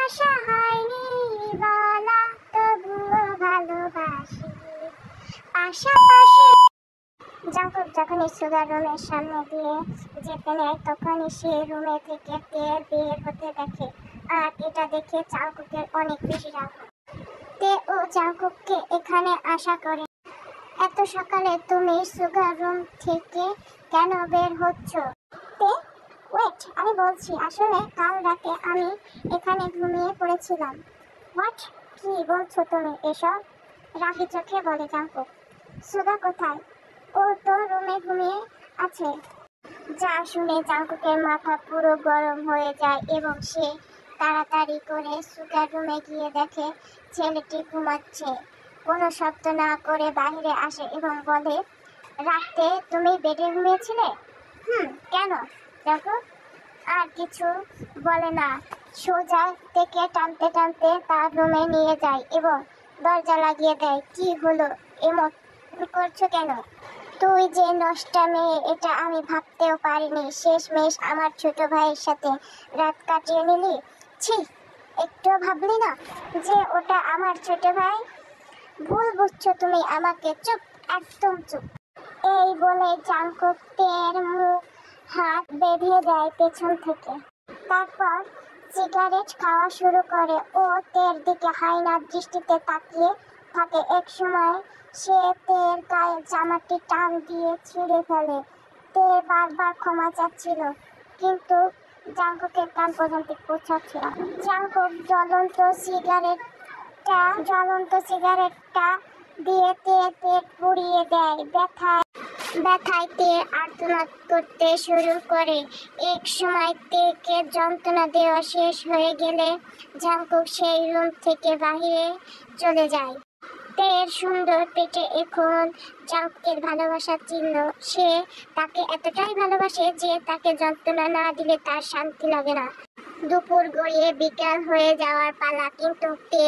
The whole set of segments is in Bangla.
আশা হয়নি বলা, তবুও ভালোবাসি পাশাপাশি। জাঙ্কুক যখনই সুগার রুমের সামনে দিয়ে যেতে নেয় তখনই সে রুমে থেকে তে বের হতে দেখে, আর এটা দেখে জাঙ্কুকের অনেক বেশি রাগ হয়। তে ও জাঙ্কুককে এখানে আশা করে, এত সকালে তুমি সুগার রুম থেকে কেন বের হচ্ছ? তে ওয়েট, আমি বলছি, আসলে কাল রাতে আমি এখানে ঘুমিয়ে পড়েছিলাম। হোয়াট? কি বলছো তুমি এসব? রাগী চোখে বলে জাঙ্কুক। সুগা কোথায়? ও তো রুমে ঘুমিয়ে আছে। যা শুনে জাঙ্কুকের মাথা পুরো গরম হয়ে যায় এবং সে তাড়াতাড়ি করে সুগার রুমে গিয়ে দেখে ছেলেটি ঘুমাচ্ছে। কোনো শব্দ না করে বাইরে আসে এবং বলে, রাতে তুমি বেডে ঘুমিয়েছিলে? কেন? দেখো। আর কিছু বলে না, সোজা থেকে টানতে টানতে তার রুমে নিয়ে যায় এবং দরজা লাগিয়ে দেয়। কি হলো, এমন করছো কেন? তুই যে নষ্টা মেয়ে, এটা আমি ভাবতেও পারিনি। শেষমেশ আমার ছোট ভাইয়ের সাথে রাত কাটিয়ে নিলি। ছি, একটুও ভাবলি না যে ওটা আমার ছোট ভাই? ভুল বুঝছো তুমি আমাকে। চুপ, একদম চুপ। এই বলে জাঙ্কুক তের মুখ হাত বেঁধে দেয় পেছন থেকে। তারপর সিগারেট খাওয়া শুরু করে। ও তের দিকে হাইনার দৃষ্টিতে তাকিয়ে থাকে। এক সময় সে তের গায়ে জামাটি টান দিয়ে ছিঁড়ে ফেলে। তে বারবার ক্ষমা চাচ্ছিল, কিন্তু জাঙ্কুকের কান পর্যন্ত পৌঁছাচ্ছিল। জাঙ্কুক জ্বলন্ত সিগারেটটা দিয়ে তের পেট পুড়িয়ে দেয়। ব্যথায় তে আর্তনাদ করতে শুরু করে। এক সময় তেকে যন্ত্রণা দেওয়া শেষ হয়ে গেলে জাঙ্কুক সেই রুম থেকে বাহিরে চলে যায়। তের সুন্দর পেটে এখন জাঙ্কুকের ভালোবাসার চিহ্ন। সে তাকে এতটাই ভালোবাসে যে তাকে যন্ত্রণা না দিলে তার শান্তি লাগে না। দুপুর গড়িয়ে বিকাল হয়ে যাওয়ার পালা, কিন্তু তে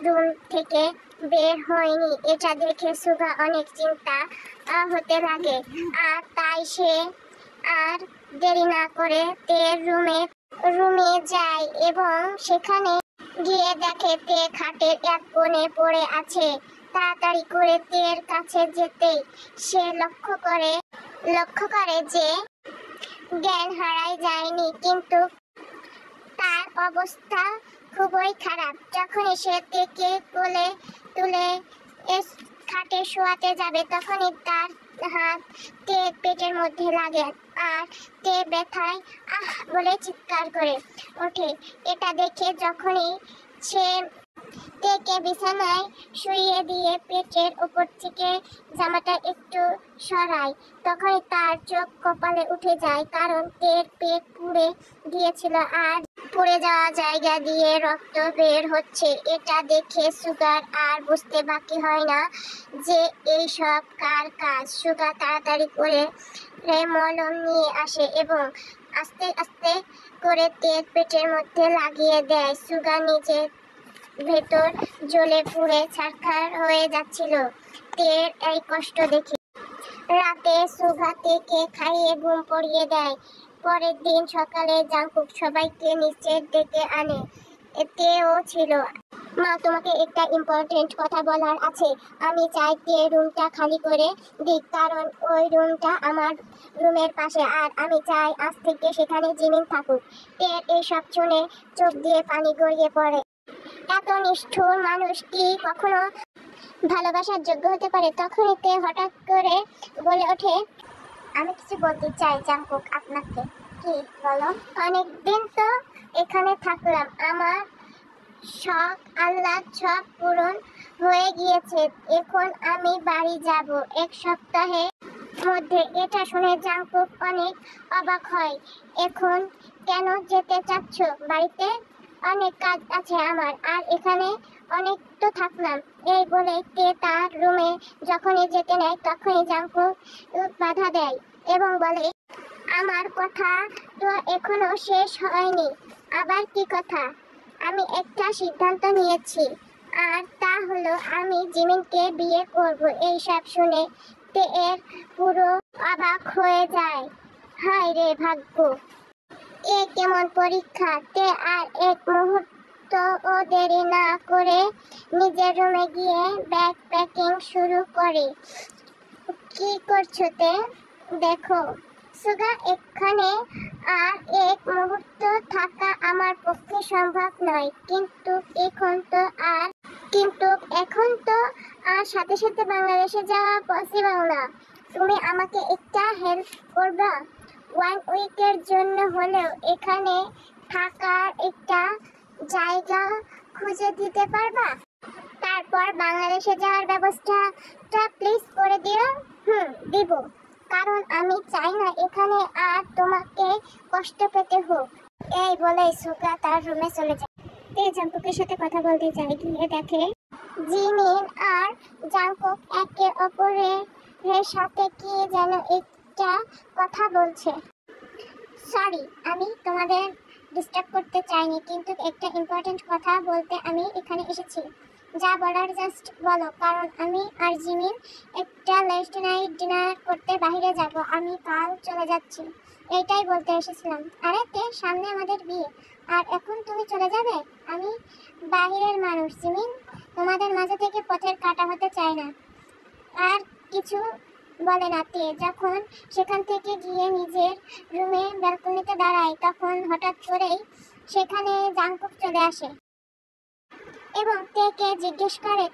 রুম থেকে বের হয়নি। এটা দেখে সুগা অনেক চিন্তা হতে লাগে, আর তাই সে আর দেরি না করে তের রুমে যায় এবং সেখানে গিয়ে দেখে তে খাটের এক কোণে পড়ে আছে। তাড়াতাড়ি করে তের কাছে যেতেই সে লক্ষ্য করে যে জ্ঞান হারায় যায়নি, কিন্তু তার অবস্থা খুবই খারাপ। যখনই সে তেকে কোলে তুলে খাটে শোয়াতে যাবে তখনই তার হাত তের পেটের মধ্যে লাগে আর তে ব্যথায় আহ বলে চিৎকার করে ওঠে। এটা দেখে যখনই সে তেকে বিছানায় শুইয়ে দিয়ে পেটের উপর থেকে জামাটা একটু সরায়, তখনই তার চোখ কপালে উঠে যায়, কারণ তের পেট পুড়ে গিয়েছিল আর পুড়ে যাওয়া জায়গা দিয়ে রক্ত বের হচ্ছে। এটা দেখে সুগার আর বুঝতে বাকি হয় না যে এই সব কার কাজ। সুগা তাড়াতাড়ি করে মলম নিয়ে আসে এবং আস্তে আস্তে করে তের পেটের মধ্যে লাগিয়ে দেয়। সুগা নিজের ভেতর জ্বলে পুড়ে ছারখার হয়ে যাচ্ছিল তের এই কষ্ট দেখে। রাতে সুগা তেকে খাইয়ে ঘুম পড়িয়ে দেয়। পরের দিন সকালে জাঙ্কুক সবাইকে নিচে ডেকে আনে। তেও ছিল। মা, তোমাকে একটা ইম্পর্টেন্ট কথা বলার আছে। আমি চাই তে রুমটা খালি করে দিক, কারণ ওই রুমটা আমার রুমের পাশে, আর আমি চাই আজ থেকে সেখানে জিমিন থাকুক। তের এইসব শুনে চোখ দিয়ে পানি গড়িয়ে পড়ে। এত নিষ্ঠুর মানুষ কি কখনো ভালোবাসার যোগ্য হতে পারে? তখনই তে হঠাৎ করে বলে ওঠে, আমি কিছু বলতে চাই জাঙ্কুক আপনাকে। কি বলো? অনেকদিন তো এখানে থাকলাম, আমার শখ আহ্লাদ সব পূরণ হয়ে গিয়েছে। এখন আমি বাড়ি যাব এক সপ্তাহের মধ্যে। এটা শুনে জাঙ্কুক অনেক অবাক হয়। এখন কেন যেতে চাচ্ছ বাড়িতে? অনেক কাজ আছে আমার, আর এখানে অনেক তো থাকলাম। এই বলে তে তার রুমে যখনই যেতে নেয় তখনই জাঙ্কুক বাধা দেয় এবং বলে, আমার কথা তো এখনো শেষ হয়নি। আবার কি কথা? আমি একটা সিদ্ধান্ত নিয়েছি, আর তা হলো আমি জিমিনকে বিয়ে করব। এইসব শুনে তে এর পুরো অবাক হয়ে যায়। হায় রে ভাগ্য, এ কেমন পরীক্ষা! তে আর এক মুহূর্ত ও দেরি না করে নিজের রুমে গিয়ে ব্যাগ প্যাকিং শুরু করে। কি করছো তে? দেখো সুগা, এখানে আর এক মুহূর্ত থাকা আমার পক্ষে সম্ভব নয়, কিন্তু এখন তো আর সাথে সাথে বাংলাদেশে যাওয়া পসিবল না। তুমি আমাকে একটা হেল্প করবা? 1 উইকের জন্য হলেও এখানে থাকার একটা জায়গা খুঁজে দিতে পারবা? তারপর বাংলাদেশে যাওয়ার ব্যবস্থাটা প্লিজ করে দিও। দিব, কারণ আমি চাই না এখানে আর তোমাকে কষ্ট পেতে হোক। এই বলে সুগা তার রুমে চলে যায়। তে জাংকুকের সাথে কথা বলতে যায়, গিয়ে দেখে জিমিন আর জাংকুক একে অপরের সাথে কি যেন একটা কথা বলছে। সরি, আমি তোমাদের ডিস্টার্ব করতে চাইনি, কিন্তু একটা ইম্পর্টেন্ট কথা বলতে আমি এখানে এসেছি। যা বলার জাস্ট বলো, কারণ আমি আর জিমিন একটা লেট নাইট ডিনার করতে বাইরে যাব। আমি কাল চলে যাচ্ছি, এইটাই বলতে এসেছিলাম। আরে তে, সামনে আমাদের বিয়ে, আর এখন তুমি চলে যাবে? আমি বাহিরের মানুষ জিমিন, তোমাদের মাঝে থেকে পথের কাটা হতে চাই না। আর কিছু বলে না তে। যখন সেখান থেকে গিয়ে নিজের রুমে ব্যালকনিতে দাঁড়ায়, তখন হঠাৎ করেই সেখানে জাংকুক চলে আসে এবং তেকে জিজ্ঞেস করে,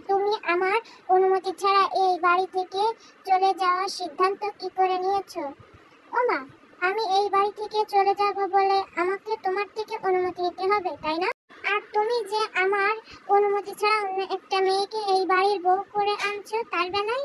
তুমি আমার অনুমতি ছাড়া এই বাড়ি থেকে চলে যাওয়ার সিদ্ধান্ত কি করে নিয়েছো? ওমা, আমি এই বাড়ি থেকে চলে যাব বলে আমাকে তোমার থেকে অনুমতি নিতে হবে, তাই না? আর তুমি যে আমার অনুমতি ছাড়া অন্য একটা মেয়েকে এই বাড়ির বউ করে আনছো, তার বেলায়